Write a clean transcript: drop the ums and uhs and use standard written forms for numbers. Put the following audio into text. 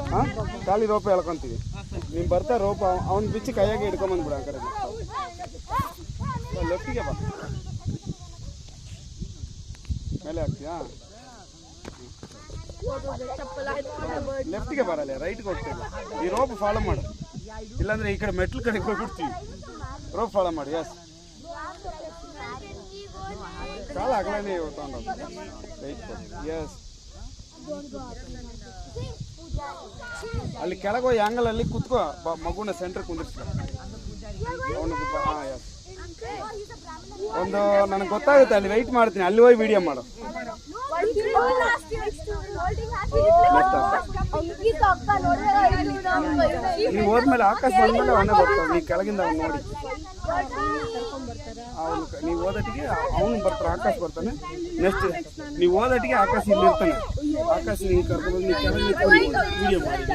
ಹಾಂ ಖಾಲಿ ರೋಪ ಹೇಳ್ಕೊಂತೀವಿ ನೀನು ಬರ್ತಾ ರೋಪ ಅವ್ನು ಬಿಚ್ಚಿ ಕೈಯಾಗೆ ಹಿಡ್ಕೊಂಬಂದ್ಬಿಡ ಆ ಕಡೆ ಲೆಫ್ಟಿಗೆ ಬಾ ಮೇಲೆ ಹಾಕ್ತೀಯಾ ಲೆಫ್ಟಿಗೆ ಬರಲ್ಲ ರೈಟ್ಗೆ ಹೋಗ್ತೇವೆ ಈ ರೋಪ್ ಫಾಲೋ ಮಾಡು ಇಲ್ಲಾಂದ್ರೆ ಈ ಕಡೆ ಮೆಟ್ಲು ಕಡೆಗೆ ಹೋಗ್ಬಿಡ್ತೀವಿ ರೋಪ್ ಫಾಲೋ ಮಾಡಿ ಎಸ್ ಕಾಲ ಆಗಲೇ ತಗೊಂಡು ಎಸ್ ಅಲ್ಲಿ ಕೆಳಗೆ ಹೋಗಿ ಆ್ಯಂಗಲಲ್ಲಿ ಕುತ್ಕೋ ಮಗುನ ಸೆಂಟ್ರ್ ಕುಂದಿರ್ಸ್ಕೊ ಅವನಿಗೆ ಹಾಂ ಎಸ್ ಒಂದು ನನಗೆ ಗೊತ್ತಾಗುತ್ತೆ ಅಲ್ಲಿ ವೆಯ್ಟ್ ಮಾಡ್ತೀನಿ ಅಲ್ಲಿ ಹೋಗಿ ವಿಡಿಯೋ ಮಾಡು ನೀವು ಹೋದ್ಮೇಲೆ ಆಕಾಶ ಬಂದ್ಮೇಲೆ ಅವನೇ ಬರ್ತಾವೆ ನೀವು ಕೆಳಗಿಂದ ಅವ್ನು ನೋಡಿ ಅವನು ನೀವು ಓದಟ್ಟಿಗೆ ಅವನು ಬರ್ತಾರೆ ಆಕಾಶ ಬರ್ತಾನೆ ನೆಕ್ಸ್ಟ್ ನೀವು ಓದಟ್ಟಿಗೆ ಆಕಾಶ ಇಲ್ಲಿ ಇರ್ತಾನೆ ಆಕಾಶ ಹಿಂಗೆ ಕರ್ಕೊಂಡು ನೀವು ಕೆಳಗೆ ವಿಡಿಯೋ ಮಾಡಿ